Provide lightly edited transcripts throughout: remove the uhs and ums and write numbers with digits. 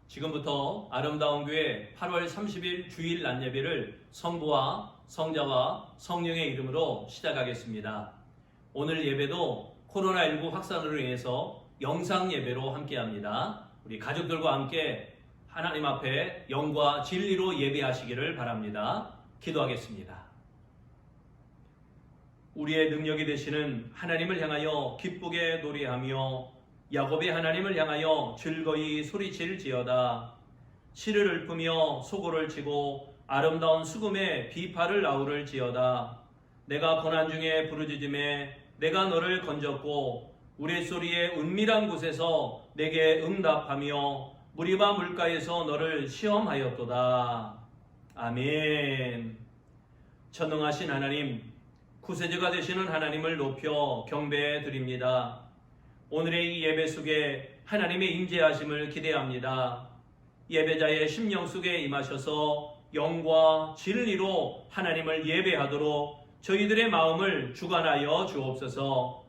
지금부터 아름다운 교회 8월 30일 주일 낮 예배를 성부와 성자와 성령의 이름으로 시작하겠습니다. 오늘 예배도 코로나19 확산으로 인해서 영상 예배로 함께합니다. 우리 가족들과 함께 하나님 앞에 영과 진리로 예배하시기를 바랍니다. 기도하겠습니다. 우리의 능력이 되시는 하나님을 향하여 기쁘게 노래하며 야곱의 하나님을 향하여 즐거이 소리칠지어다. 시를 읊으며 소고를 치고 아름다운 수금에 비파를 아우를지어다. 내가 고난 중에 부르짖음에 내가 너를 건졌고 우레소리의 은밀한 곳에서 내게 응답하며 무리바 물가에서 너를 시험하였도다. 아멘. 전능하신 하나님, 구세주가 되시는 하나님을 높여 경배해 드립니다. 오늘의 이 예배 속에 하나님의 임재하심을 기대합니다. 예배자의 심령 속에 임하셔서 영과 진리로 하나님을 예배하도록 저희들의 마음을 주관하여 주옵소서.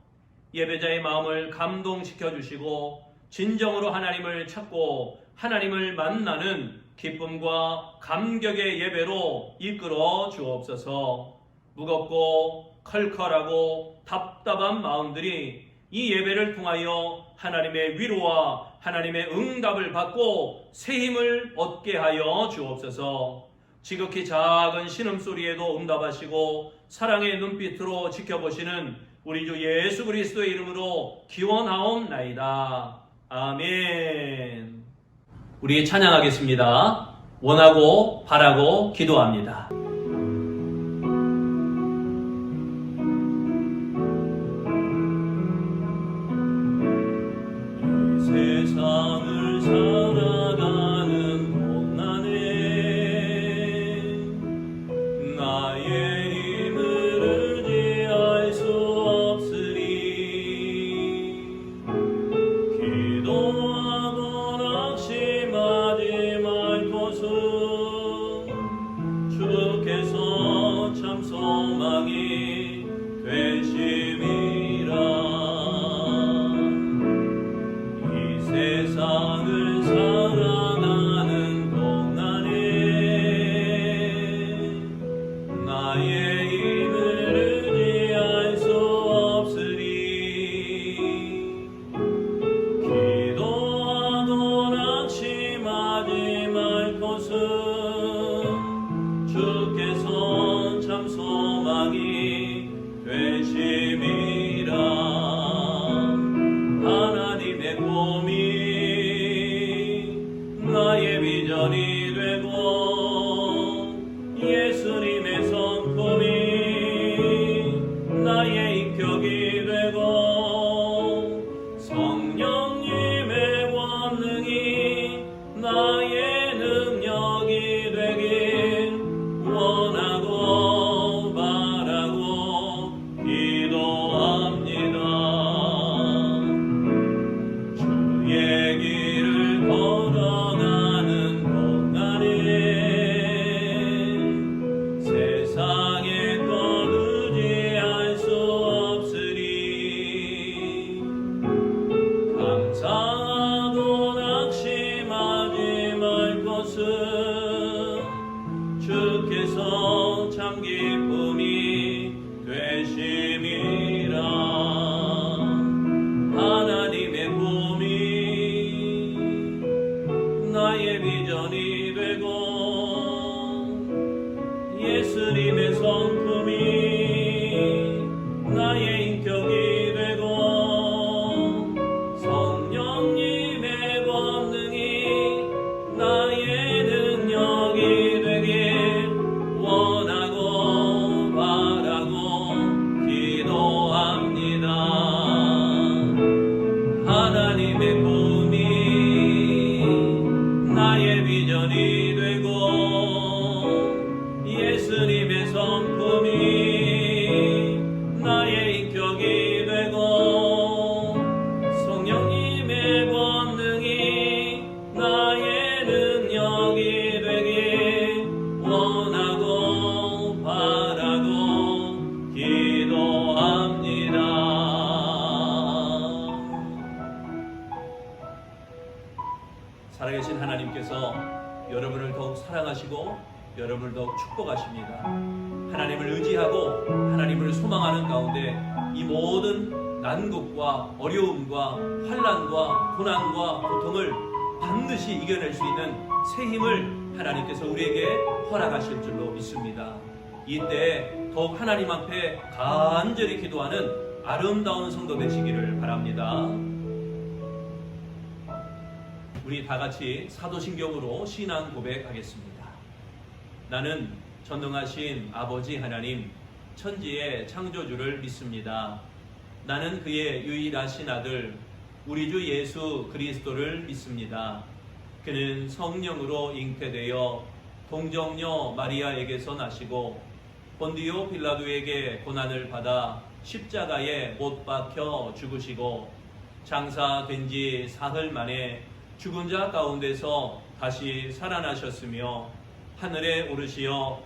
예배자의 마음을 감동시켜 주시고 진정으로 하나님을 찾고 하나님을 만나는 기쁨과 감격의 예배로 이끌어 주옵소서. 무겁고 컬컬하고 답답한 마음들이 이 예배를 통하여 하나님의 위로와 하나님의 응답을 받고 새 힘을 얻게 하여 주옵소서. 지극히 작은 신음소리에도 응답하시고 사랑의 눈빛으로 지켜보시는 우리 주 예수 그리스도의 이름으로 기원하옵나이다. 아멘. 우리 찬양하겠습니다. 원하고 바라고 기도합니다. 세상을 살아가는 고난에 나의 힘을 의지할 수 없으리. 기도하고 낙심하지 말 것은 주께서 참 소망이 되심이라. 세상을 살아가는 동안에 나의 힘을 의지할 수 없으리. 기도하고 낙심하지 말 것은 주께서 참 소망이 되심이라. 하나님의 꿈이 나의 비전이 되고 예수님의 성품이 나의 인격이 되고 성령님의 권능이 나의 능력이 되길 원하고 바라고 기도 하나님께서 여러분을 더욱 사랑하시고 여러분을 더욱 축복하십니다. 하나님을 의지하고 하나님을 소망하는 가운데 이 모든 난국과 어려움과 환난과 고난과 고통을 반드시 이겨낼 수 있는 새 힘을 하나님께서 우리에게 허락하실 줄로 믿습니다. 이때 더욱 하나님 앞에 간절히 기도하는 아름다운 성도 되시기를 바랍니다. 우리 다 같이 사도신경으로 신앙 고백하겠습니다. 나는 전능하신 아버지 하나님, 천지의 창조주를 믿습니다. 나는 그의 유일하신 아들, 우리 주 예수 그리스도를 믿습니다. 그는 성령으로 잉태되어 동정녀 마리아에게서 나시고 본디오 빌라도에게 고난을 받아 십자가에 못 박혀 죽으시고 장사된 지 사흘 만에 죽은 자 가운데서 다시 살아나셨으며 하늘에 오르시어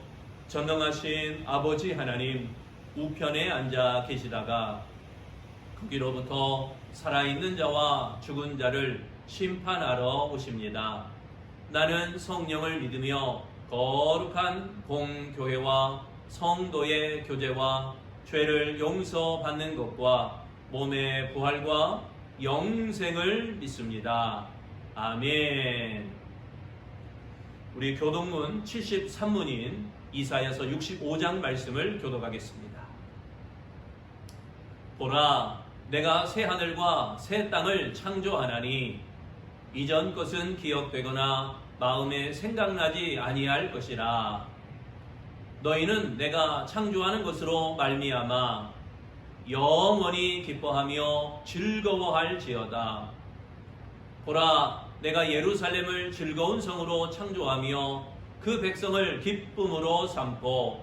전능하신 아버지 하나님 우편에 앉아 계시다가 거기로부터 살아있는 자와 죽은 자를 심판하러 오십니다. 나는 성령을 믿으며 거룩한 공교회와 성도의 교제와 죄를 용서받는 것과 몸의 부활과 영생을 믿습니다. 아멘. 우리 교독문 73문인 이사야서 65장 말씀을 교독하겠습니다. 보라, 내가 새 하늘과 새 땅을 창조하나니 이전 것은 기억되거나 마음에 생각나지 아니할 것이라. 너희는 내가 창조하는 것으로 말미암아 영원히 기뻐하며 즐거워할지어다. 보라, 내가 예루살렘을 즐거운 성으로 창조하며 그 백성을 기쁨으로 삼고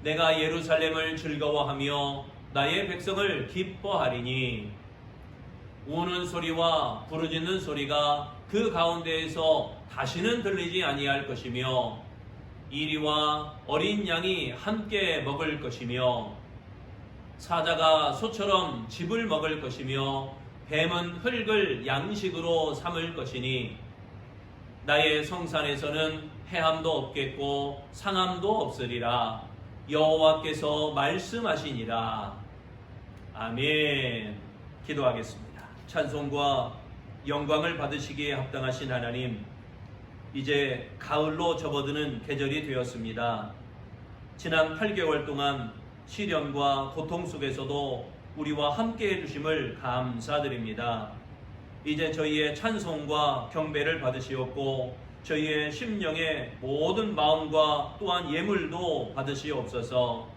내가 예루살렘을 즐거워하며 나의 백성을 기뻐하리니 우는 소리와 부르짖는 소리가 그 가운데에서 다시는 들리지 아니할 것이며 이리와 어린 양이 함께 먹을 것이며 사자가 소처럼 즙을 먹을 것이며 뱀은 흙을 양식으로 삼을 것이니 나의 성산에서는 해함도 없겠고 상함도 없으리라. 여호와께서 말씀하시니라. 아멘. 기도하겠습니다. 찬송과 영광을 받으시기에 합당하신 하나님, 이제 가을로 접어드는 계절이 되었습니다. 지난 8개월 동안 시련과 고통 속에서도 우리와 함께 해주심을 감사드립니다. 이제 저희의 찬송과 경배를 받으시옵고 저희의 심령의 모든 마음과 또한 예물도 받으시옵소서.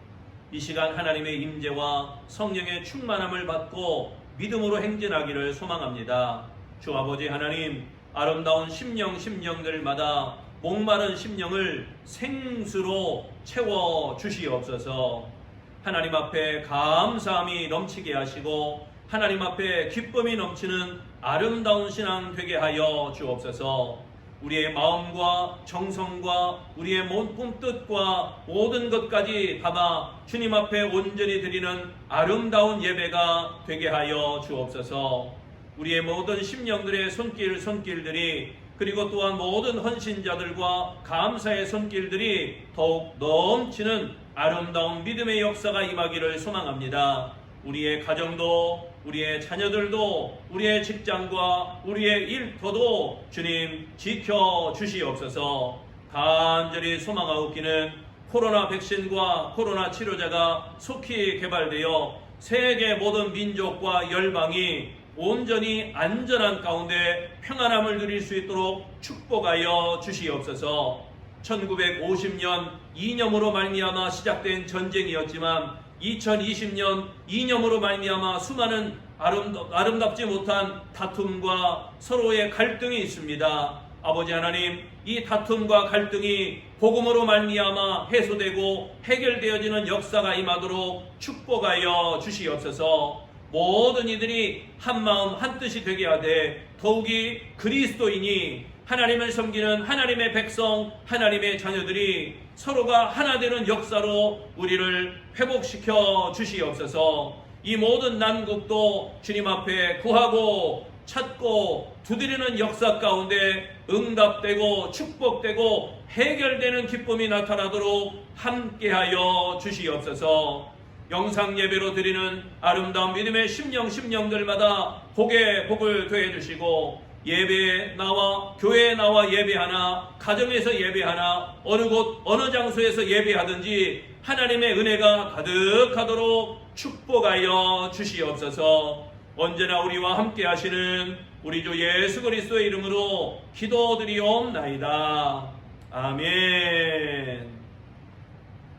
이 시간 하나님의 임재와 성령의 충만함을 받고 믿음으로 행진하기를 소망합니다. 주 아버지 하나님, 아름다운 심령들마다 목마른 심령을 생수로 채워 주시옵소서. 하나님 앞에 감사함이 넘치게 하시고 하나님 앞에 기쁨이 넘치는 아름다운 신앙 되게 하여 주옵소서. 우리의 마음과 정성과 우리의 몸뜻과 모든 것까지 담아 주님 앞에 온전히 드리는 아름다운 예배가 되게 하여 주옵소서. 우리의 모든 심령들의 손길들이 그리고 또한 모든 헌신자들과 감사의 손길들이 더욱 넘치는 아름다운 믿음의 역사가 임하기를 소망합니다. 우리의 가정도 우리의 자녀들도 우리의 직장과 우리의 일터도 주님 지켜주시옵소서. 간절히 소망하옵기는 코로나 백신과 코로나 치료제가 속히 개발되어 세계 모든 민족과 열방이 온전히 안전한 가운데 평안함을 누릴 수 있도록 축복하여 주시옵소서. 1950년 이념으로 말미암아 시작된 전쟁이었지만 2020년 이념으로 말미암아 수많은 아름답지 못한 다툼과 서로의 갈등이 있습니다. 아버지 하나님, 이 다툼과 갈등이 복음으로 말미암아 해소되고 해결되어지는 역사가 임하도록 축복하여 주시옵소서. 모든 이들이 한마음 한뜻이 되게 하되 더욱이 그리스도인이 하나님을 섬기는 하나님의 백성, 하나님의 자녀들이 서로가 하나 되는 역사로 우리를 회복시켜 주시옵소서. 이 모든 난국도 주님 앞에 구하고 찾고 두드리는 역사 가운데 응답되고 축복되고 해결되는 기쁨이 나타나도록 함께하여 주시옵소서. 영상 예배로 드리는 아름다운 믿음의 심령들마다 복에 복을 더해 주시고, 예배에 나와 교회에 나와 예배하나 가정에서 예배하나 어느 곳 어느 장소에서 예배하든지 하나님의 은혜가 가득하도록 축복하여 주시옵소서. 언제나 우리와 함께 하시는 우리 주 예수 그리스도의 이름으로 기도드리옵나이다. 아멘.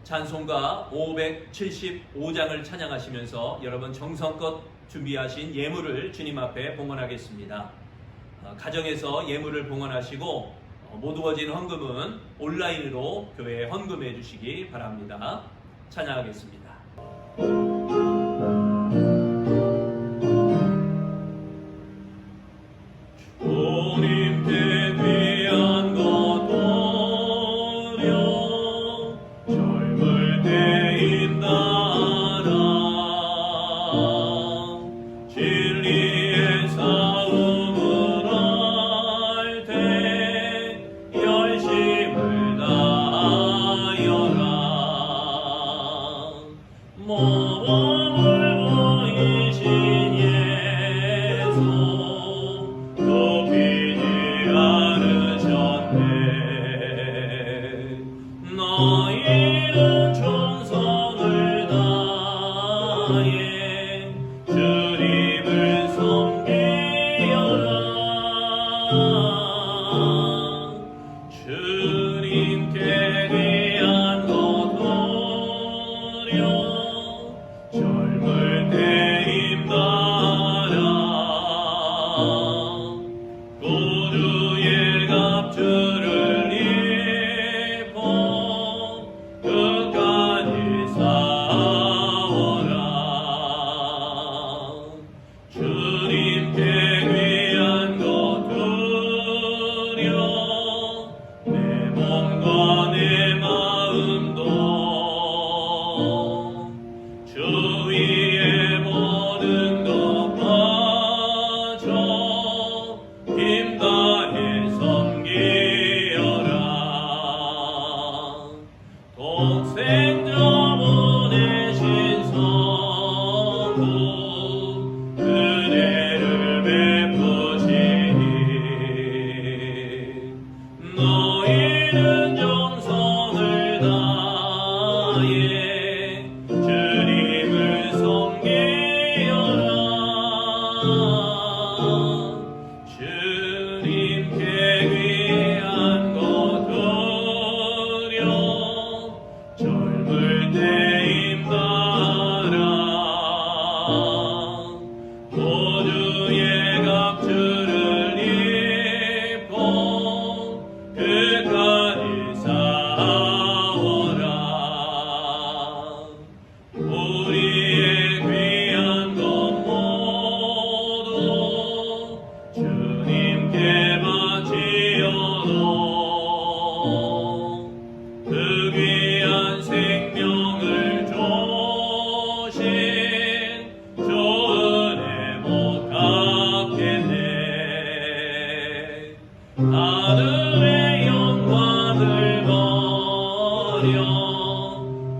찬송가 575장을 찬양하시면서 여러분 정성껏 준비하신 예물을 주님 앞에 봉헌하겠습니다. 가정에서 예물을 봉헌하시고 못 두어진 헌금은 온라인으로 교회에 헌금해 주시기 바랍니다. 찬양하겠습니다. 주님께 귀한 것 드려 젊을 때인 나라 진리의 싸움을 할 때 열심을 다하여라. 모범을 보이신 예수 높이지 않으셨네. 너희는 충성을 다해 주님을 섬기여라. 주님께 귀한 것 드려 젊을 때 힘다라. 구주의 갑주를 입고 끝까지 싸워라. 주님께 귀한 것 드려 내 몸과 내 마음도 주 위에 모든 것 바쳐 힘 다해 섬기여라. 독생자 보내신 성부 은혜를 베푸시니 너희는 정성을 다해 주님을 섬기여라. 주님께 귀한 것 드려 젊을 때 힘다라. 구주의 갑주를 입고 끝까지 싸워라. 우리의 귀한 것 모두 주님께 바치어도 그 귀한 생명을 주신 주 은혜 못 갚겠네. 아들의 영광을 버려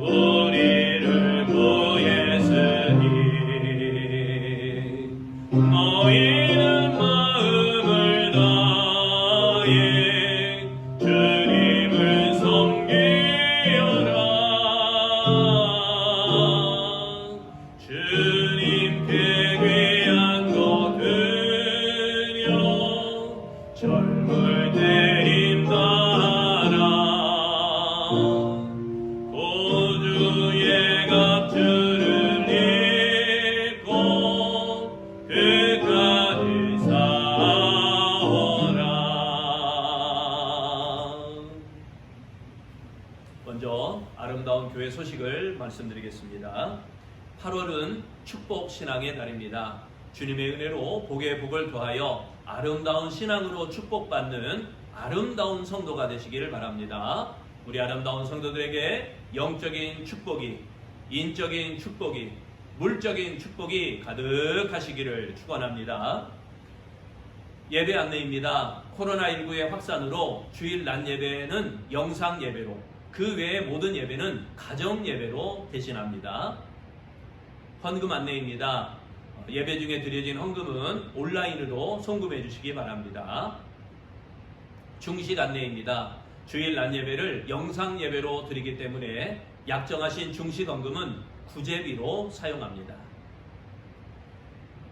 우리를 구했으니 너희는 마음을 다해 주님을 섬기여라. 주님께 귀한 것 드려 젊을 때 힘다라. 구주의 갑주를 입고 끝까지 싸워라. 먼저 아름다운 교회 소식을 말씀드리겠습니다. 8월은 축복 신앙의 달입니다. 주님의 은혜로 복에 복을 더하여 아름다운 신앙으로 축복받는 아름다운 성도가 되시기를 바랍니다. 우리 아름다운 성도들에게 영적인 축복이, 인적인 축복이, 물적인 축복이 가득하시기를 축원합니다. 예배 안내입니다. 코로나19의 확산으로 주일 낮 예배는 영상 예배로, 그 외의 모든 예배는 가정 예배로 대신합니다. 헌금 안내입니다. 예배 중에 드려진 헌금은 온라인으로 송금해 주시기 바랍니다. 중식 안내입니다. 주일 낮 예배를 영상 예배로 드리기 때문에 약정하신 중식 헌금은 구제비로 사용합니다.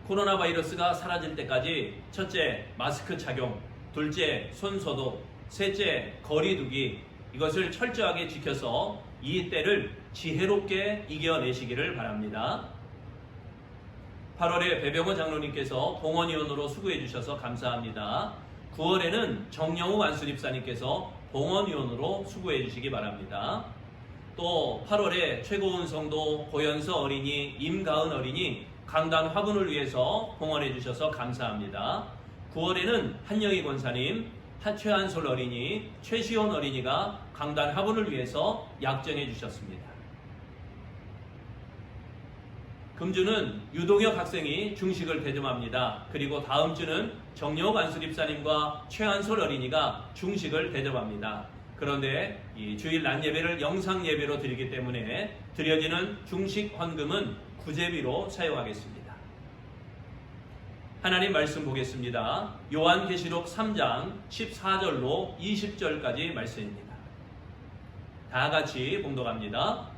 코로나 바이러스가 사라질 때까지 첫째, 마스크 착용, 둘째, 손 소독, 셋째, 거리 두기, 이것을 철저하게 지켜서 이 때를 지혜롭게 이겨내시기를 바랍니다. 8월에 배병호 장로님께서 봉헌위원으로 수고해 주셔서 감사합니다. 9월에는 정영우 안수집사님께서 봉헌위원으로 수고해 주시기 바랍니다. 또 8월에 최고은 성도, 고연서 어린이, 임가은 어린이 강단 화분을 위해서 봉헌해 주셔서 감사합니다. 9월에는 한영희 권사님, 최한솔 어린이, 최시온 어린이가 강단 화분을 위해서 약정해 주셨습니다. 금주는 유동혁 학생이 중식을 대접합니다. 그리고 다음 주는 정영욱 안수집사님과 최한솔 어린이가 중식을 대접합니다. 그런데 이 주일 낮 예배를 영상 예배로 드리기 때문에 드려지는 중식 헌금은 구제비로 사용하겠습니다. 하나님 말씀 보겠습니다. 요한계시록 3장 14절로 20절까지 말씀입니다. 다 같이 봉독합니다.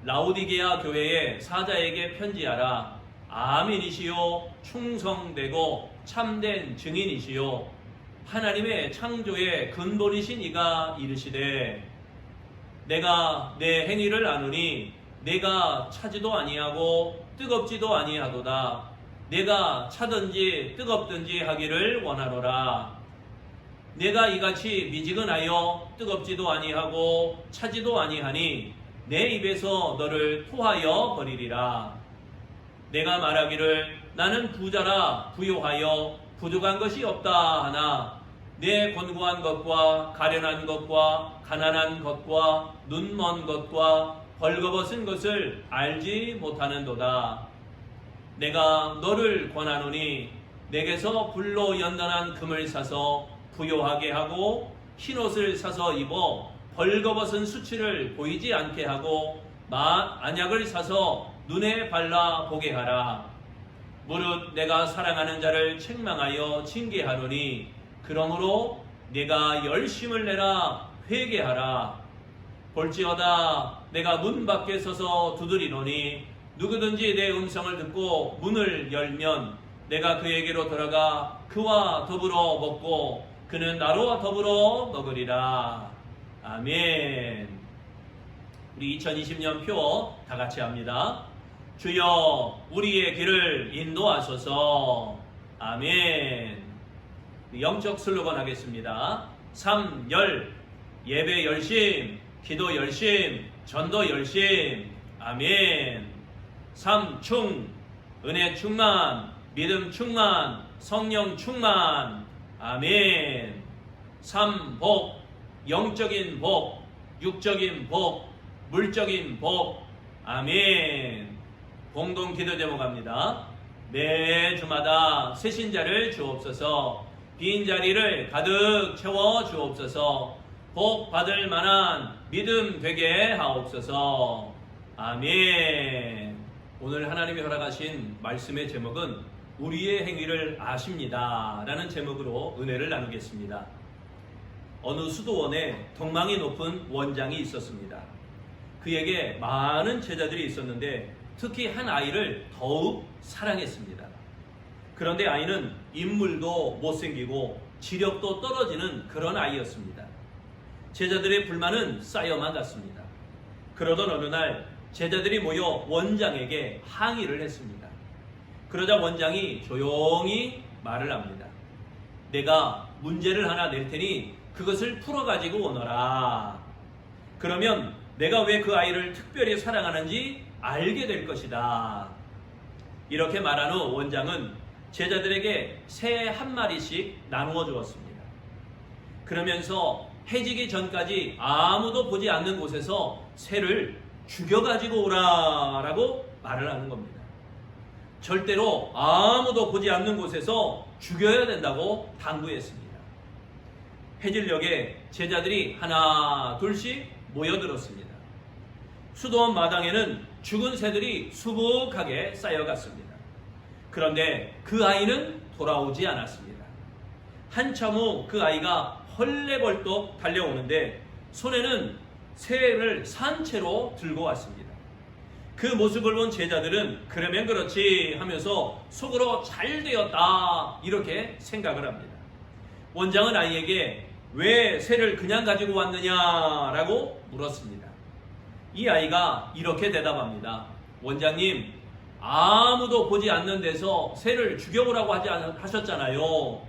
라오디게아 교회의 사자에게 편지하라. 아멘이시요 충성되고 참된 증인이시요 하나님의 창조의 근본이신 이가 이르시되 내가 내 행위를 아노니 내가 차지도 아니하고 뜨겁지도 아니하도다. 내가 차든지 뜨겁든지 하기를 원하노라. 내가 이같이 미지근하여 뜨겁지도 아니하고 차지도 아니하니 내 입에서 너를 토하여 버리리라. 내가 말하기를 나는 부자라 부요하여 부족한 것이 없다 하나 내 권고한 것과 가련한 것과 가난한 것과 눈먼 것과 벌거벗은 것을 알지 못하는도다. 내가 너를 권하노니 내게서 불로 연단한 금을 사서 부요하게 하고 흰옷을 사서 입어 벌거벗은 수치를 보이지 않게 하고 안약을 사서 눈에 발라 보게 하라. 무릇 내가 사랑하는 자를 책망하여 징계하노니 그러므로 내가 열심을 내라 회개하라. 볼지어다 내가 문 밖에 서서 두드리노니 누구든지 내 음성을 듣고 문을 열면 내가 그에게로 들어가 그와 더불어 먹고 그는 나로 더불어 먹으리라. 아멘. 우리 2020년 표 다 같이 합니다. 주여 우리의 길을 인도하소서. 아멘. 영적 슬로건 하겠습니다. 3열 예배 열심, 기도 열심, 전도 열심. 아멘. 3충 은혜 충만, 믿음 충만, 성령 충만. 아멘. 3복 영적인 복, 육적인 복, 물적인 복. 아멘. 공동 기도 제목 합니다. 매 주마다 새신자를 주옵소서. 빈 자리를 가득 채워 주옵소서. 복 받을 만한 믿음 되게 하옵소서. 아멘. 오늘 하나님이 허락하신 말씀의 제목은 우리의 행위를 아십니다 라는 제목으로 은혜를 나누겠습니다. 어느 수도원에 덕망이 높은 원장이 있었습니다. 그에게 많은 제자들이 있었는데 특히 한 아이를 더욱 사랑했습니다. 그런데 아이는 인물도 못생기고 지력도 떨어지는 그런 아이였습니다. 제자들의 불만은 쌓여만 갔습니다. 그러던 어느 날 제자들이 모여 원장에게 항의를 했습니다. 그러자 원장이 조용히 말을 합니다. 내가 문제를 하나 낼 테니 그것을 풀어가지고 오너라. 그러면 내가 왜 그 아이를 특별히 사랑하는지 알게 될 것이다. 이렇게 말한 후 원장은 제자들에게 새 한 마리씩 나누어 주었습니다. 그러면서 해지기 전까지 아무도 보지 않는 곳에서 새를 죽여가지고 오라라고 말을 하는 겁니다. 절대로 아무도 보지 않는 곳에서 죽여야 된다고 당부했습니다. 해질녘에 제자들이 하나 둘씩 모여들었습니다. 수도원 마당에는 죽은 새들이 수북하게 쌓여갔습니다. 그런데 그 아이는 돌아오지 않았습니다. 한참 후 그 아이가 헐레벌떡 달려오는데 손에는 새를 산채로 들고 왔습니다. 그 모습을 본 제자들은 그러면 그렇지 하면서 속으로 잘 되었다 이렇게 생각을 합니다. 원장은 아이에게 왜 새를 그냥 가지고 왔느냐라고 물었습니다. 이 아이가 이렇게 대답합니다. 원장님, 아무도 보지 않는 데서 새를 죽여보라고 하셨잖아요.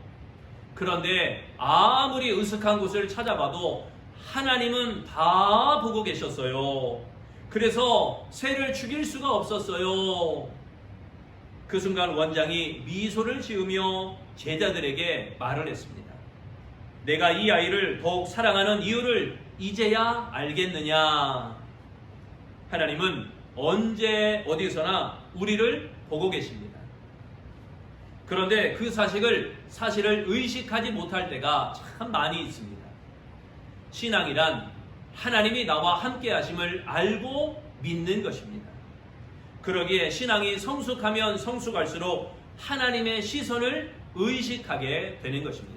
그런데 아무리 으슥한 곳을 찾아봐도 하나님은 다 보고 계셨어요. 그래서 새를 죽일 수가 없었어요. 그 순간 원장이 미소를 지으며 제자들에게 말을 했습니다. 내가 이 아이를 더욱 사랑하는 이유를 이제야 알겠느냐? 하나님은 언제 어디서나 우리를 보고 계십니다. 그런데 그 사실을 의식하지 못할 때가 참 많이 있습니다. 신앙이란 하나님이 나와 함께 하심을 알고 믿는 것입니다. 그러기에 신앙이 성숙하면 성숙할수록 하나님의 시선을 의식하게 되는 것입니다.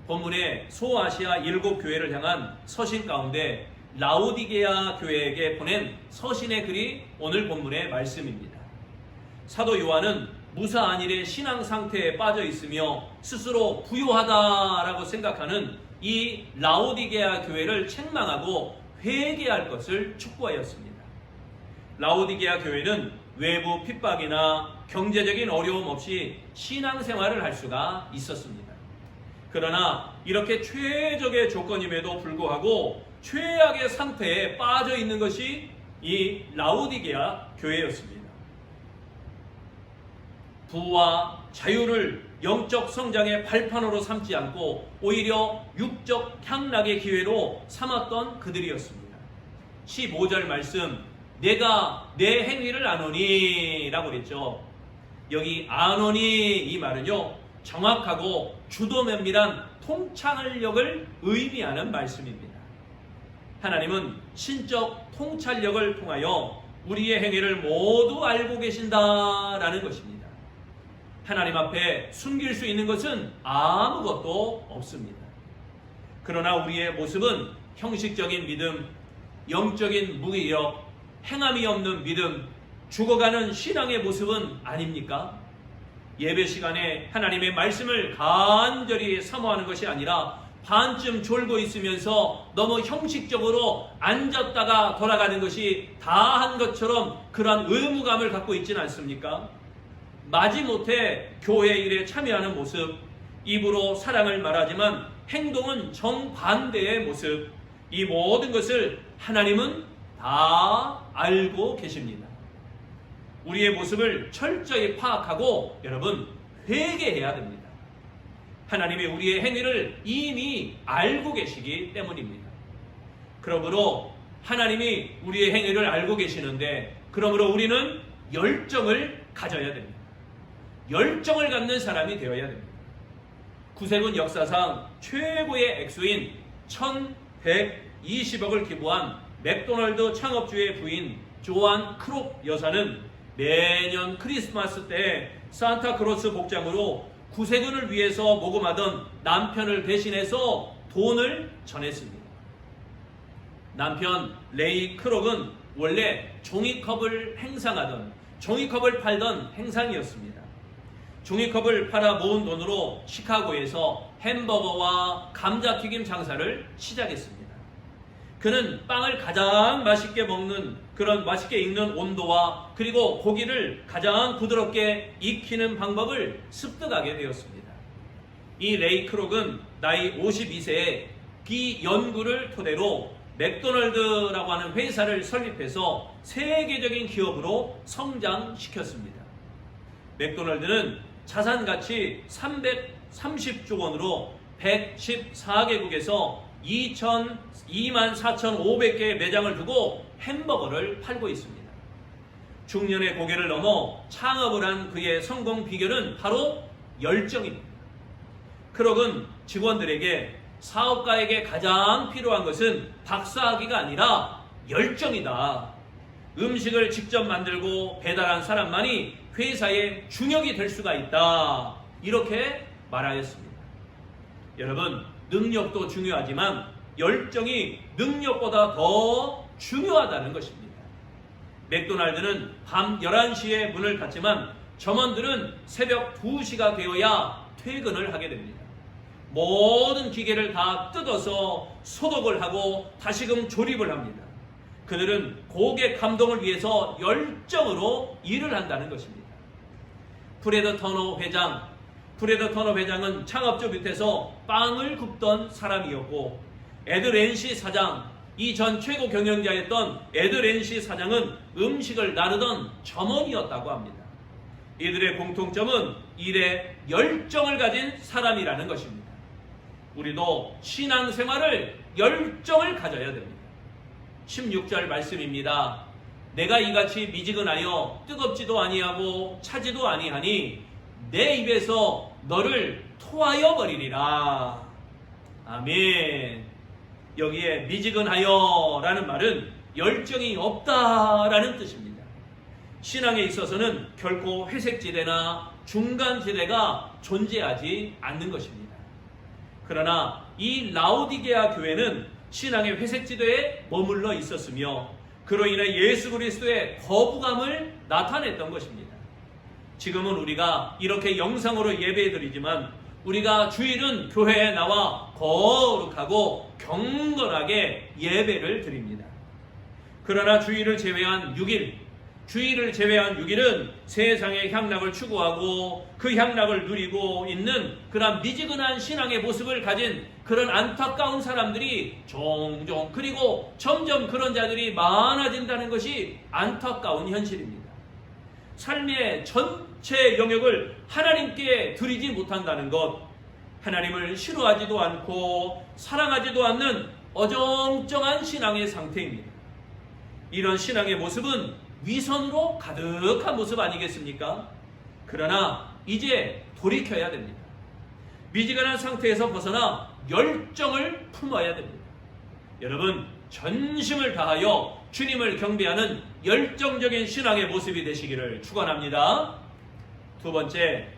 본문의 소아시아 7교회를 향한 서신 가운데 라오디게아 교회에게 보낸 서신의 글이 오늘 본문의 말씀입니다. 사도 요한은 무사안일의 신앙 상태에 빠져 있으며 스스로 부유하다라고 생각하는 이 라오디게아 교회를 책망하고 회개할 것을 촉구하였습니다. 라오디게아 교회는 외부 핍박이나 경제적인 어려움 없이 신앙생활을 할 수가 있었습니다. 그러나 이렇게 최적의 조건임에도 불구하고 최악의 상태에 빠져 있는 것이 이 라오디게아 교회였습니다. 부와 자유를 영적 성장의 발판으로 삼지 않고 오히려 육적 향락의 기회로 삼았던 그들이었습니다. 15절 말씀, 내가 내 행위를 아노니 라고 그랬죠. 여기 아노니 이 말은요, 정확하고 주도 면밀한 통찰력을 의미하는 말씀입니다. 하나님은 신적 통찰력을 통하여 우리의 행위를 모두 알고 계신다라는 것입니다. 하나님 앞에 숨길 수 있는 것은 아무것도 없습니다. 그러나 우리의 모습은 형식적인 믿음, 영적인 무기력, 행함이 없는 믿음, 죽어가는 신앙의 모습은 아닙니까? 예배 시간에 하나님의 말씀을 간절히 사모하는 것이 아니라 반쯤 졸고 있으면서 너무 형식적으로 앉았다가 돌아가는 것이 다 한 것처럼 그러한 의무감을 갖고 있지는 않습니까? 마지못해 교회 일에 참여하는 모습, 입으로 사랑을 말하지만 행동은 정반대의 모습, 이 모든 것을 하나님은 다 알고 계십니다. 우리의 모습을 철저히 파악하고 여러분 회개해야 됩니다. 하나님이 우리의 행위를 이미 알고 계시기 때문입니다. 그러므로 하나님이 우리의 행위를 알고 계시는데 그러므로 우리는 열정을 가져야 됩니다. 열정을 갖는 사람이 되어야 됩니다. 구세군 역사상 최고의 액수인 1120억을 기부한 맥도널드 창업주의 부인 조안 크롭 여사는 매년 크리스마스 때 산타크로스 복장으로 구세군을 위해서 모금하던 남편을 대신해서 돈을 전했습니다. 남편 레이 크록은 원래 종이컵을 행상하던 종이컵을 팔던 행상이었습니다. 종이컵을 팔아 모은 돈으로 시카고에서 햄버거와 감자튀김 장사를 시작했습니다. 그는 빵을 가장 맛있게 먹는 그런 맛있게 익는 온도와 그리고 고기를 가장 부드럽게 익히는 방법을 습득하게 되었습니다. 이 레이 크록은 나이 52세에 이 연구를 토대로 맥도널드라고 하는 회사를 설립해서 세계적인 기업으로 성장시켰습니다. 맥도널드는 자산가치 330조 원으로 114개국에서 24,500개의 매장을 두고 햄버거를 팔고 있습니다. 중년의 고개를 넘어 창업을 한 그의 성공 비결은 바로 열정입니다. 크록은 직원들에게 사업가에게 가장 필요한 것은 박사학위가 아니라 열정이다. 음식을 직접 만들고 배달한 사람만이 회사의 중역이 될 수가 있다. 이렇게 말하였습니다. 여러분, 능력도 중요하지만 열정이 능력보다 더 중요하다는 것입니다. 맥도날드는 밤 11시에 문을 닫지만 점원들은 새벽 2시가 되어야 퇴근을 하게 됩니다. 모든 기계를 다 뜯어서 소독을 하고 다시금 조립을 합니다. 그들은 고객 감동을 위해서 열정으로 일을 한다는 것입니다. 프레드 터너 회장은 창업주 밑에서 빵을 굽던 사람이었고, 에드 렌시 사장, 이전 최고 경영자였던 에드 렌시 사장은 음식을 나르던 점원이었다고 합니다. 이들의 공통점은 일에 열정을 가진 사람이라는 것입니다. 우리도 신앙생활을 열정을 가져야 됩니다. 16절 말씀입니다. 내가 이같이 미지근하여 뜨겁지도 아니하고 차지도 아니하니 내 입에서 너를 토하여 버리리라. 아멘. 여기에 미지근하여 라는 말은 열정이 없다라는 뜻입니다. 신앙에 있어서는 결코 회색지대나 중간지대가 존재하지 않는 것입니다. 그러나 이 라오디게아 교회는 신앙의 회색지대에 머물러 있었으며 그로 인해 예수 그리스도의 거부감을 나타냈던 것입니다. 지금은 우리가 이렇게 영상으로 예배드리지만 우리가 주일은 교회에 나와 거룩하고 경건하게 예배를 드립니다. 그러나 주일을 제외한 6일은 세상의 향락을 추구하고 그 향락을 누리고 있는 그런 미지근한 신앙의 모습을 가진 그런 안타까운 사람들이 종종, 그리고 점점 그런 자들이 많아진다는 것이 안타까운 현실입니다. 삶의 전체 영역을 하나님께 드리지 못한다는 것, 하나님을 싫어하지도 않고 사랑하지도 않는 어정쩡한 신앙의 상태입니다. 이런 신앙의 모습은 위선으로 가득한 모습 아니겠습니까? 그러나 이제 돌이켜야 됩니다. 미지근한 상태에서 벗어나 열정을 품어야 됩니다. 여러분, 전심을 다하여 주님을 경배하는 열정적인 신앙의 모습이 되시기를 축원합니다. 두 번째,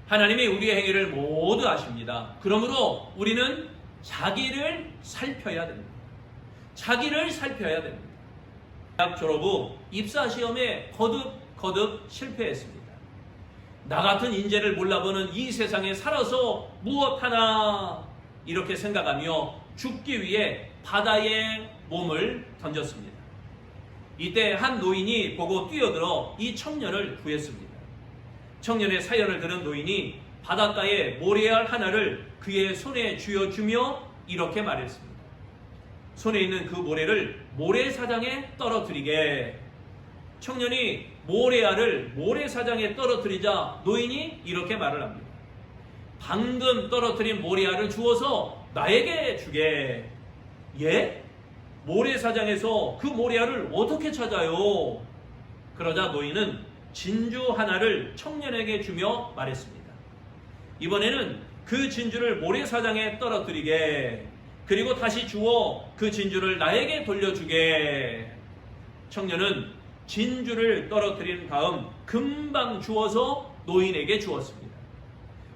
하나님이 우리의 행위를 모두 아십니다. 그러므로 우리는 자기를 살펴야 됩니다. 자기를 살펴야 됩니다. 대학 졸업 후 입사시험에 거듭 실패했습니다. 나 같은 인재를 몰라보는 이 세상에 살아서 무엇 하나 이렇게 생각하며 죽기 위해 바다에 몸을 던졌습니다. 이때 한 노인이 보고 뛰어들어 이 청년을 구했습니다. 청년의 사연을 들은 노인이 바닷가에 모래알 하나를 그의 손에 쥐어주며 이렇게 말했습니다. 손에 있는 그 모래를 모래사장에 떨어뜨리게. 청년이 모래알을 모래사장에 떨어뜨리자 노인이 이렇게 말을 합니다. 방금 떨어뜨린 모래알을 주워서 나에게 주게. 예? 모래사장에서 그 모래알을 어떻게 찾아요? 그러자 노인은 진주 하나를 청년에게 주며 말했습니다. 이번에는 그 진주를 모래사장에 떨어뜨리게. 그리고 다시 주워 그 진주를 나에게 돌려주게. 청년은 진주를 떨어뜨린 다음 금방 주워서 노인에게 주었습니다.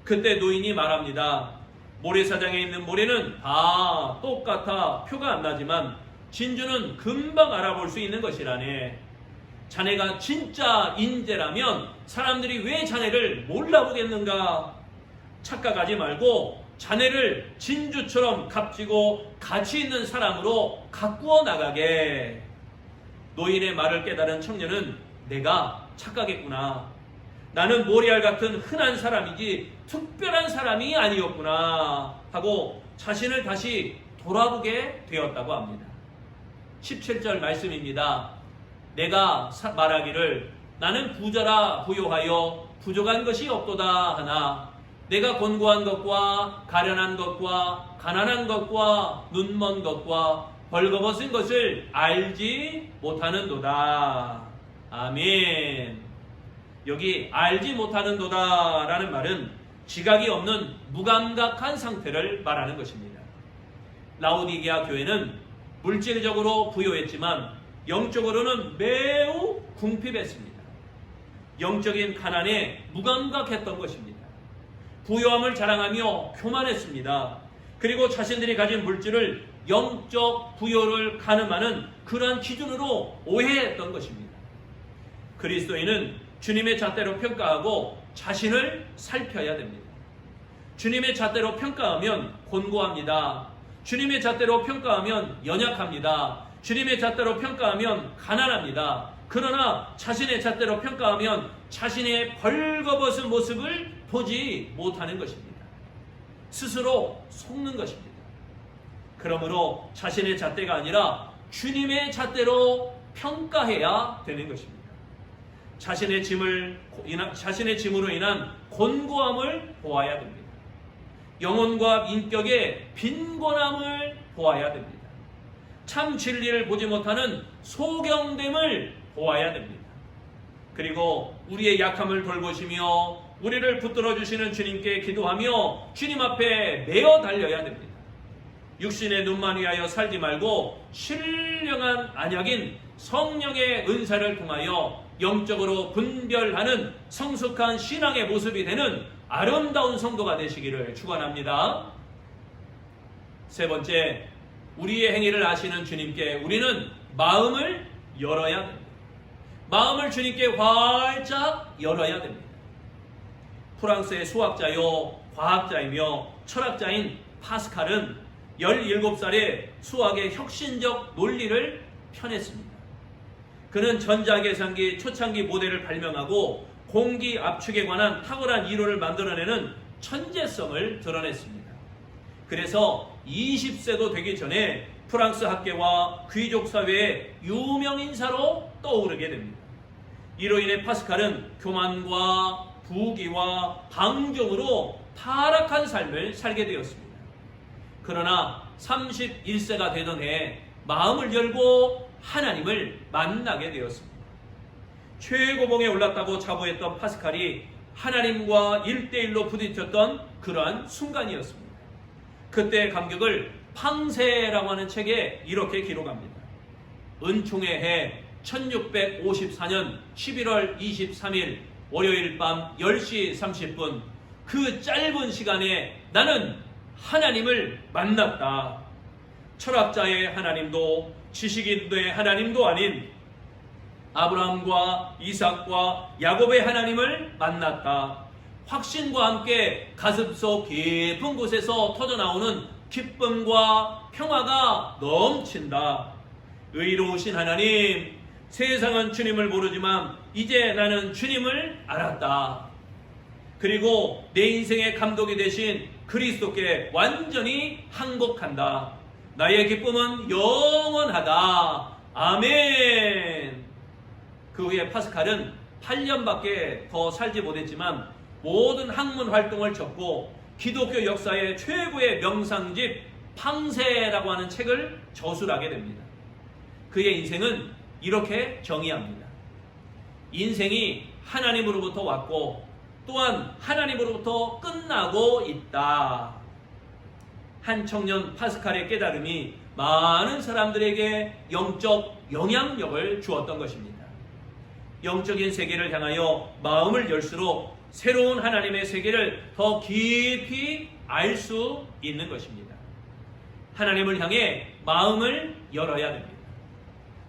그때 노인이 말합니다. 모래사장에 있는 모래는 다 똑같아 표가 안 나지만 진주는 금방 알아볼 수 있는 것이라네. 자네가 진짜 인재라면 사람들이 왜 자네를 몰라보겠는가? 착각하지 말고 자네를 진주처럼 값지고 가치 있는 사람으로 가꾸어 나가게. 노인의 말을 깨달은 청년은 내가 착각했구나. 나는 모래알 같은 흔한 사람이지 특별한 사람이 아니었구나 하고 자신을 다시 돌아보게 되었다고 합니다. 17절 말씀입니다. 내가 말하기를 나는 부자라 부요하여 부족한 것이 없도다 하나 내가 곤고한 것과 가련한 것과 가난한 것과 눈먼 것과 벌거벗은 것을 알지 못하는도다. 아멘. 여기 알지 못하는도다라는 말은 지각이 없는 무감각한 상태를 말하는 것입니다. 라오디게아 교회는 물질적으로 부유했지만 영적으로는 매우 궁핍했습니다. 영적인 가난에 무감각했던 것입니다. 부유함을 자랑하며 교만했습니다. 그리고 자신들이 가진 물질을 영적 부여를 가늠하는 그러한 기준으로 오해했던 것입니다. 그리스도인은 주님의 잣대로 평가하고 자신을 살펴야 됩니다. 주님의 잣대로 평가하면 곤고합니다. 주님의 잣대로 평가하면 연약합니다. 주님의 잣대로 평가하면 가난합니다. 그러나 자신의 잣대로 평가하면 자신의 벌거벗은 모습을 보지 못하는 것입니다. 스스로 속는 것입니다. 그러므로 자신의 잣대가 아니라 주님의 잣대로 평가해야 되는 것입니다. 자신의 짐으로 인한 곤고함을 보아야 됩니다. 영혼과 인격의 빈곤함을 보아야 됩니다. 참 진리를 보지 못하는 소경됨을 보아야 됩니다. 그리고 우리의 약함을 돌보시며 우리를 붙들어 주시는 주님께 기도하며 주님 앞에 매어 달려야 됩니다. 육신의 눈만 위하여 살지 말고 신령한 안약인 성령의 은사를 통하여 영적으로 분별하는 성숙한 신앙의 모습이 되는 아름다운 성도가 되시기를 축원합니다. 세 번째, 우리의 행위를 아시는 주님께 우리는 마음을 열어야 됩니다. 마음을 주님께 활짝 열어야 됩니다. 프랑스의 수학자요 과학자이며 철학자인 파스칼은 17살에 수학의 혁신적 논리를 펴냈습니다. 그는 전자계산기 초창기 모델을 발명하고 공기 압축에 관한 탁월한 이론을 만들어내는 천재성을 드러냈습니다. 그래서 20세도 되기 전에 프랑스 학계와 귀족 사회의 유명 인사로 떠오르게 됩니다. 이로 인해 파스칼은 교만과 부귀와 방종으로 타락한 삶을 살게 되었습니다. 그러나 31세가 되던 해에 마음을 열고 하나님을 만나게 되었습니다. 최고봉에 올랐다고 자부했던 파스칼이 하나님과 1대1로 부딪혔던 그러한 순간이었습니다. 그때의 감격을 팡세라고 하는 책에 이렇게 기록합니다. 은총의 해 1654년 11월 23일 월요일 밤 10시 30분 그 짧은 시간에 나는 하나님을 만났다. 철학자의 하나님도 지식인의 하나님도 아닌 아브라함과 이삭과 야곱의 하나님을 만났다. 확신과 함께 가슴속 깊은 곳에서 터져나오는 기쁨과 평화가 넘친다. 의로우신 하나님, 세상은 주님을 모르지만 이제 나는 주님을 알았다. 그리고 내 인생의 감독이 되신 그리스도께 완전히 항복한다. 나의 기쁨은 영원하다. 아멘. 그 후에 파스칼은 8년밖에 더 살지 못했지만 모든 학문 활동을 접고 기독교 역사의 최고의 명상집 팡세라고 하는 책을 저술하게 됩니다. 그의 인생은 이렇게 정의합니다. 인생이 하나님으로부터 왔고 또한 하나님으로부터 끝나고 있다. 한 청년 파스칼의 깨달음이 많은 사람들에게 영적 영향력을 주었던 것입니다. 영적인 세계를 향하여 마음을 열수록 새로운 하나님의 세계를 더 깊이 알 수 있는 것입니다. 하나님을 향해 마음을 열어야 됩니다.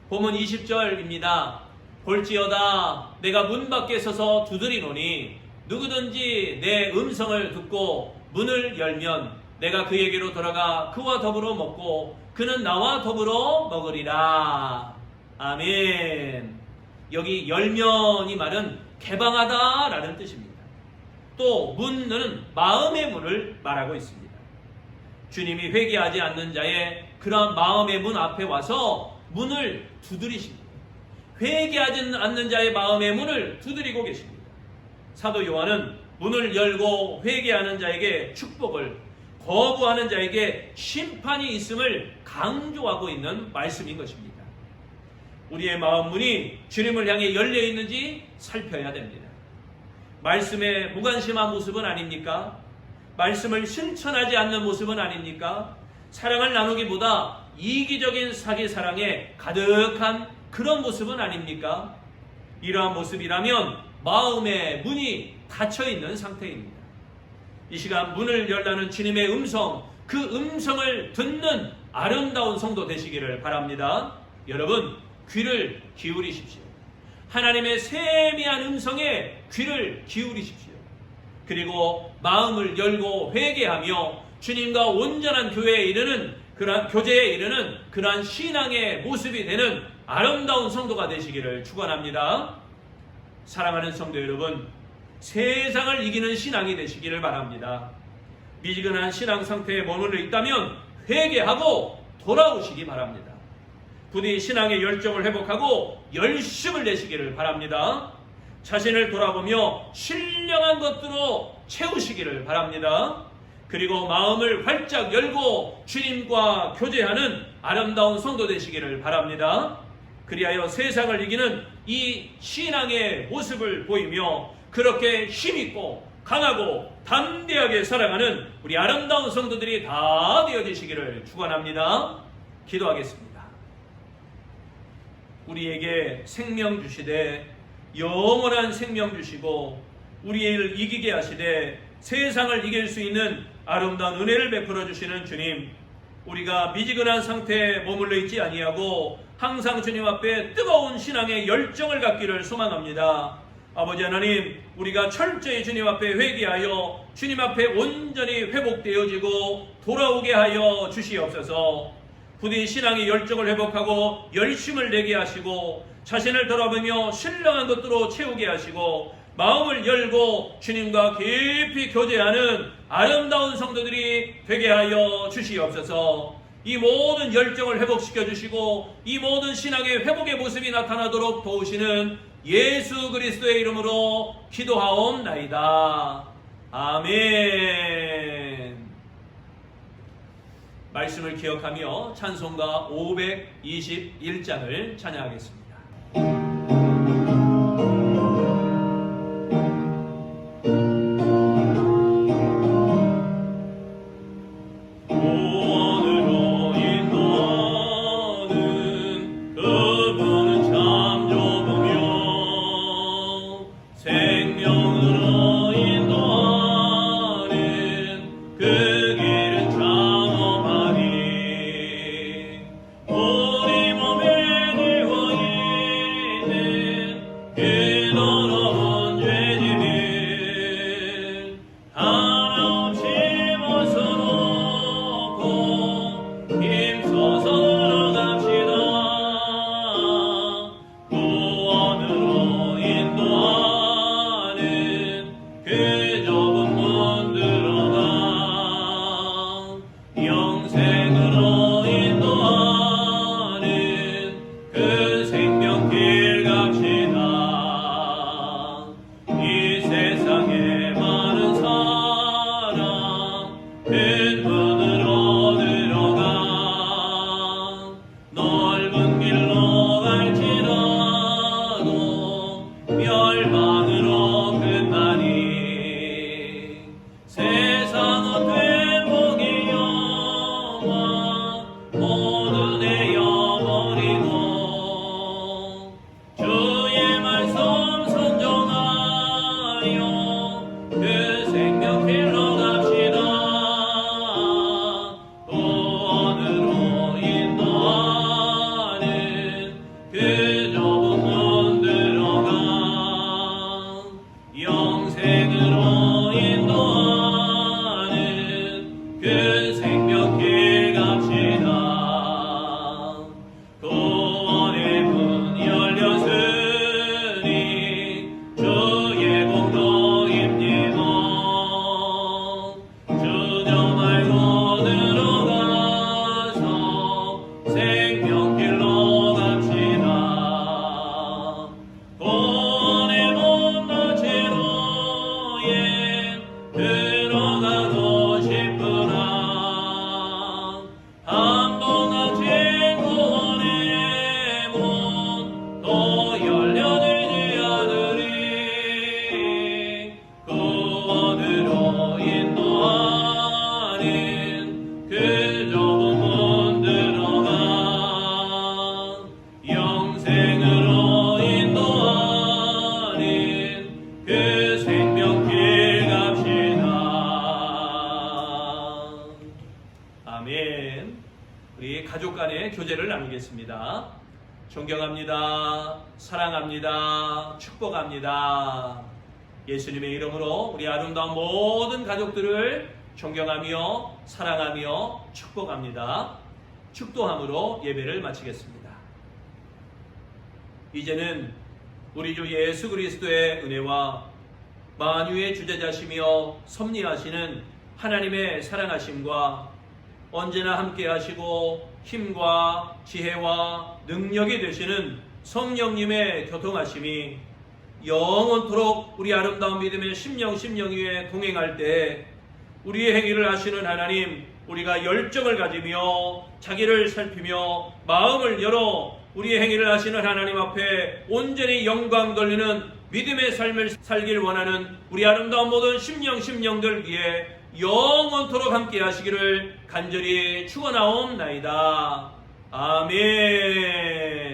본문 20절입니다. 볼지어다 내가 문 밖에 서서 두드리노니 누구든지 내 음성을 듣고 문을 열면 내가 그에게로 돌아가 그와 더불어 먹고 그는 나와 더불어 먹으리라. 아멘. 여기 열면이 말은 개방하다라는 뜻입니다. 또 문은 마음의 문을 말하고 있습니다. 주님이 회개하지 않는 자의 그런 마음의 문 앞에 와서 문을 두드리십니다. 회개하지 않는 자의 마음의 문을 두드리고 계십니다. 사도 요한은 문을 열고 회개하는 자에게 축복을, 거부하는 자에게 심판이 있음을 강조하고 있는 말씀인 것입니다. 우리의 마음 문이 주님을 향해 열려 있는지 살펴야 됩니다. 말씀에 무관심한 모습은 아닙니까? 말씀을 실천하지 않는 모습은 아닙니까? 사랑을 나누기보다 이기적인 사기 사랑에 가득한 그런 모습은 아닙니까? 이러한 모습이라면 마음의 문이 닫혀 있는 상태입니다. 이 시간 문을 열라는 주님의 음성, 그 음성을 듣는 아름다운 성도 되시기를 바랍니다. 여러분, 귀를 기울이십시오. 하나님의 세미한 음성에 귀를 기울이십시오. 그리고 마음을 열고 회개하며 주님과 온전한 교제에 이르는 그러한 신앙의 모습이 되는 아름다운 성도가 되시기를 축원합니다. 사랑하는 성도 여러분, 세상을 이기는 신앙이 되시기를 바랍니다. 미지근한 신앙 상태에 머물러 있다면 회개하고 돌아오시기 바랍니다. 부디 신앙의 열정을 회복하고 열심을 내시기를 바랍니다. 자신을 돌아보며 신령한 것들로 채우시기를 바랍니다. 그리고 마음을 활짝 열고 주님과 교제하는 아름다운 성도 되시기를 바랍니다. 그리하여 세상을 이기는 이 신앙의 모습을 보이며 그렇게 힘있고 강하고 담대하게 살아가는 우리 아름다운 성도들이 다 되어지시기를 축원합니다. 기도하겠습니다. 우리에게 생명 주시되 영원한 생명 주시고 우리를 이기게 하시되 세상을 이길 수 있는 아름다운 은혜를 베풀어 주시는 주님, 우리가 미지근한 상태에 머물러 있지 아니하고 항상 주님 앞에 뜨거운 신앙의 열정을 갖기를 소망합니다. 아버지 하나님, 우리가 철저히 주님 앞에 회개하여 주님 앞에 온전히 회복되어지고 돌아오게 하여 주시옵소서. 부디 신앙의 열정을 회복하고 열심을 내게 하시고 자신을 돌아보며 신령한 것들로 채우게 하시고 마음을 열고 주님과 깊이 교제하는 아름다운 성도들이 되게 하여 주시옵소서. 이 모든 열정을 회복시켜 주시고 이 모든 신앙의 회복의 모습이 나타나도록 도우시는 예수 그리스도의 이름으로 기도하옵나이다. 아멘. 말씀을 기억하며 찬송가 521장을 찬양하겠습니다. 그 좁은 문 들어 존경합니다. 사랑합니다. 축복합니다. 예수님의 이름으로 우리 아름다운 모든 가족들을 존경하며 사랑하며 축복합니다. 축도함으로 예배를 마치겠습니다. 이제는 우리 주 예수 그리스도의 은혜와 만유의 주제자시며 섭리하시는 하나님의 사랑하심과 언제나 함께 하시고 힘과 지혜와 능력이 되시는 성령님의 교통하심이 영원토록 우리 아름다운 믿음의 심령 위에 동행할 때 우리의 행위를 아시는 하나님, 우리가 열정을 가지며 자기를 살피며 마음을 열어 우리의 행위를 아시는 하나님 앞에 온전히 영광 돌리는 믿음의 삶을 살길 원하는 우리 아름다운 모든 심령들 위해 영원토록 함께 하시기를 간절히 축원하옵나이다. 아멘.